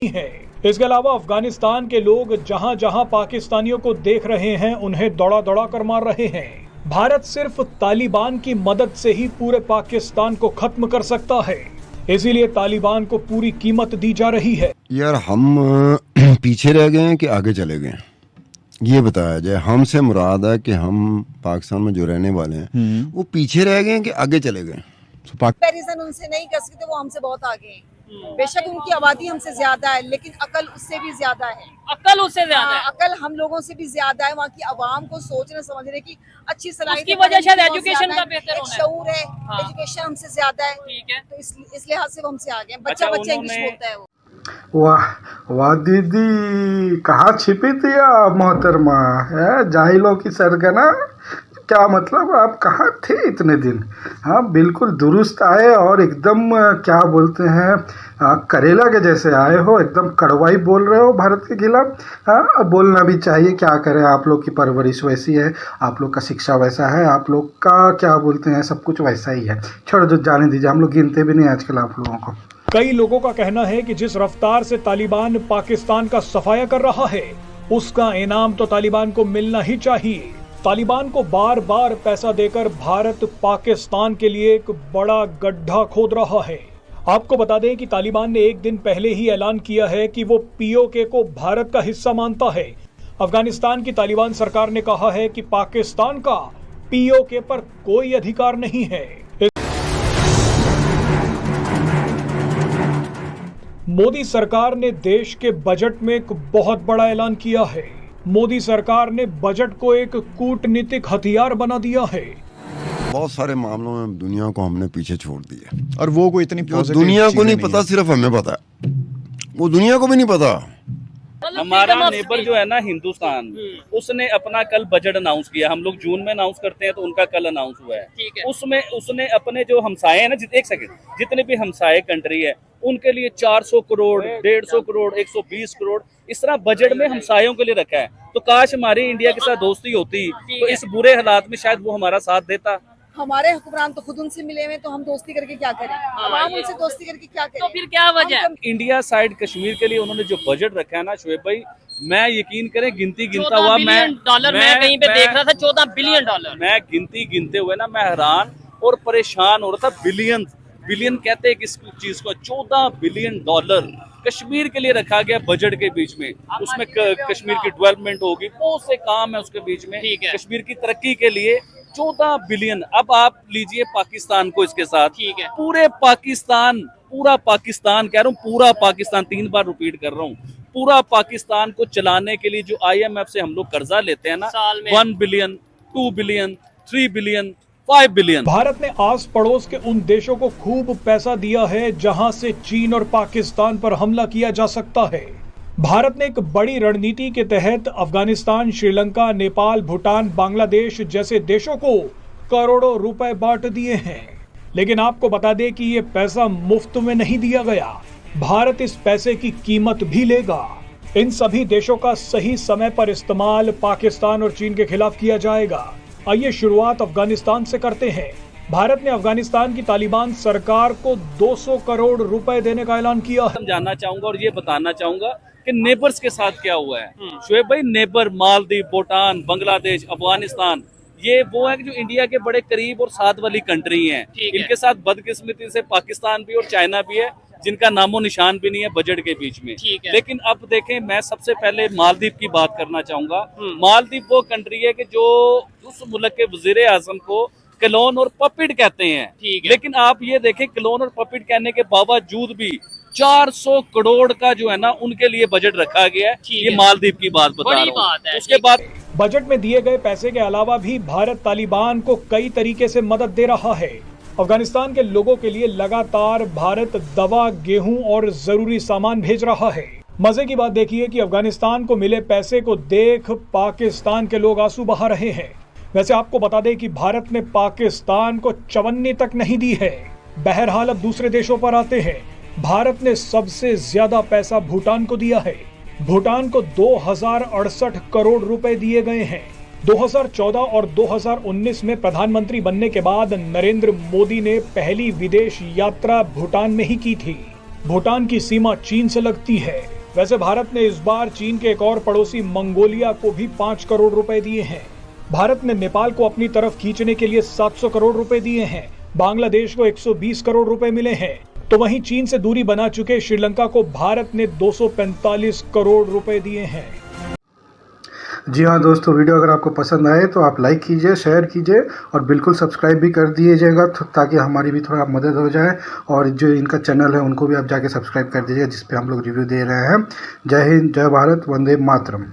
है। इसके अलावा अफगानिस्तान के लोग जहां जहां पाकिस्तानियों को देख रहे हैं उन्हें दौड़ा दौड़ा कर मार रहे हैं। भारत सिर्फ तालिबान की मदद से ही पूरे पाकिस्तान को खत्म कर सकता है, इसीलिए तालिबान को पूरी कीमत दी जा रही है। यार हम पीछे रह गए हैं कि आगे चले गए, ये बताया जाए। हमसे मुराद है कि हम पाकिस्तान में जो रहने वाले हैं वो पीछे रह गए हैं कि आगे चले गए। कंपैरिजन उनसे नहीं कर सकते, वो हमसे बहुत आगे हैं। बेशक उनकी आबादी हमसे ज्यादा है, लेकिन अकल उससे भी ज्यादा है। अकल उससे ज्यादा है, अकल हम लोगों से भी ज्यादा है। वहाँ की आवाम को सोचने समझने की अच्छी सलाहियत, उसकी वजह शायद एजुकेशन का बेहतर होना है। शऊर है, एजुकेशन हमसे ज्यादा है, ठीक है। तो इस लिहाज से वो हमसे आगे हैं। बच्चा इंग्लिश बोलता है वो। वाह वाह दीदी, कहाँ छिपी थी आप मोहतरमा, है जाहिलों की सरगना। क्या मतलब, आप कहाँ थे इतने दिन? हाँ बिल्कुल दुरुस्त आए और एकदम क्या बोलते हैं करेला के जैसे आए हो, एकदम कड़वाई बोल रहे हो भारत के खिलाफ। हाँ अब बोलना भी चाहिए, क्या करें, आप लोग की परवरिश वैसी है, आप लोग का शिक्षा वैसा है, आप लोग का क्या बोलते हैं सब कुछ वैसा ही है। छोड़ दो, जाने दीजिए, हम लोग गिनते भी नहीं आजकल आप लोगों को। कई लोगों का कहना है कि जिस रफ्तार से तालिबान पाकिस्तान का सफाया कर रहा है उसका इनाम तो तालिबान को मिलना ही चाहिए। तालिबान को बार बार पैसा देकर भारत पाकिस्तान के लिए एक बड़ा गड्ढा खोद रहा है। आपको बता दें कि तालिबान ने एक दिन पहले ही ऐलान किया है कि वो पीओके को भारत का हिस्सा मानता है। अफगानिस्तान की तालिबान सरकार ने कहा है कि पाकिस्तान का पीओके पर कोई अधिकार नहीं है। मोदी सरकार ने देश के बजट में एक बहुत बड़ा ऐलान किया है। मोदी सरकार ने बजट को एक कूटनीतिक हथियार बना दिया है। बहुत सारे मामलों में दुनिया को हमने पीछे छोड़ दिया, और वो कोई इतनी दुनिया को नहीं पता, सिर्फ हमें पता है, वो दुनिया को भी नहीं पता। हमारा नेबर जो है ना हिंदुस्तान, उसने अपना कल बजट अनाउंस किया। हम लोग जून में अनाउंस करते हैं, तो उनका कल अनाउंस हुआ है। उसमें उसने अपने जो हमसाए हैं ना, एक सेकंड, जितने भी हमसाए कंट्री है उनके लिए 400 करोड़, 150 करोड़, 120 करोड़ इस तरह बजट में हमसायों के लिए रखा है। तो काश हमारी इंडिया के साथ दोस्ती होती तो इस बुरे हालात में शायद वो हमारा साथ देता। हमारे हुक्मरान तो खुद उनसे मिले हुए, तो हम दोस्ती करके क्या करें? हम उनसे दोस्ती करके क्या करें? तो फिर क्या वजह? इंडिया साइड कश्मीर के लिए उन्होंने जो बजट रखा है ना शुएब भाई, मैं यकीन करें गिनता हुआ मैं कहीं पे देख रहा था 14 बिलियन डॉलर। मैं गिनते हुए ना मैं हैरान और परेशान हो रहा था। बिलियन कहते हैं किस चीज को, 14 बिलियन डॉलर कश्मीर के लिए रखा गया बजट के बीच में। उसमें कश्मीर की डेवलपमेंट होगी, बहुत से काम है उसके बीच में, कश्मीर की तरक्की के लिए 14 बिलियन। अब आप लीजिए पाकिस्तान को इसके साथ, ठीक है, पूरा पाकिस्तान कह रहा हूँ, पूरा पाकिस्तान, 3 बार रिपीट कर रहा हूँ, पूरा पाकिस्तान को चलाने के लिए जो IMF से हम लोग कर्जा लेते हैं ना, 1 billion, 2 billion, 3 billion, 5 billion. Bharat ने आस पड़ोस के उन देशों को खूब पैसा दिया है जहां से चीन और पाकिस्तान पर हमला किया जा सकता है। भारत ने एक बड़ी रणनीति के तहत अफगानिस्तान, श्रीलंका, नेपाल, भूटान, बांग्लादेश जैसे देशों को करोड़ों रुपए बांट दिए हैं। लेकिन आपको बता दें कि ये पैसा मुफ्त में नहीं दिया गया। भारत इस पैसे की कीमत भी लेगा। इन सभी देशों का सही समय पर इस्तेमाल पाकिस्तान और चीन के खिलाफ किया जाएगा। आइए शुरुआत अफगानिस्तान से करते हैं। भारत ने अफगानिस्तान की तालिबान सरकार को 200 करोड़ रुपए देने का ऐलान किया है। जानना चाहूंगा और ये बताना चाहूंगा कि नेबर्स के साथ क्या हुआ है। शुएब भाई, नेबर मालदीव, भूटान, बांग्लादेश, अफगानिस्तान, ये वो है कि जो इंडिया के बड़े करीब और साथ वाली कंट्री हैं। इनके साथ बदकिस्मती से पाकिस्तान भी और चाइना भी है, जिनका नामो निशान भी नहीं है बजट के बीच में। लेकिन अब देखें, मैं सबसे पहले मालदीव की बात करना चाहूंगा। मालदीव वो कंट्री है कि जो उस मुल्क के वजीर आजम को क्लोन और पपिट कहते हैं। लेकिन आप ये देखें, क्लोन और पपिट कहने के बावजूद भी 400 करोड़ का जो है ना उनके लिए बजट रखा गया है। ये मालदीव की बात बता रहा हूं। उसके बाद बजट में दिए गए पैसे के अलावा भी भारत तालिबान को कई तरीके से मदद दे रहा है। अफगानिस्तान के लोगों के लिए लगातार भारत दवा, गेहूं और जरूरी सामान भेज रहा है। मजे की बात देखिए कि अफगानिस्तान को मिले पैसे को देख पाकिस्तान के लोग आंसू बहा रहे हैं। वैसे आपको बता दें कि भारत ने पाकिस्तान को चवन्नी तक नहीं दी है। बहरहाल अब दूसरे देशों पर आते हैं। भारत ने सबसे ज्यादा पैसा भूटान को दिया है। भूटान को 2068 करोड़ रुपए दिए गए हैं। 2014 और 2019 में प्रधानमंत्री बनने के बाद नरेंद्र मोदी ने पहली विदेश यात्रा भूटान में ही की थी। भूटान की सीमा चीन से लगती है। वैसे भारत ने इस बार चीन के एक और पड़ोसी मंगोलिया को भी 5 करोड़ रुपए दिए हैं। भारत ने नेपाल को अपनी तरफ खींचने के लिए 700 करोड़ रुपए दिए हैं। बांग्लादेश को 120 करोड़ रुपए मिले हैं। तो वहीं चीन से दूरी बना चुके श्रीलंका को भारत ने 245 करोड़ रुपए दिए हैं। जी हाँ दोस्तों, वीडियो अगर आपको पसंद आए तो आप लाइक कीजिए, शेयर कीजिए और बिल्कुल सब्सक्राइब भी कर दीजिएगा ताकि हमारी भी थोड़ा मदद हो जाए। और जो इनका चैनल है उनको भी आप जाके सब्सक्राइब कर दीजिएगा जिस पे हम लोग रिव्यू दे रहे हैं। जय हिंद, जय भारत, वंदे मातरम।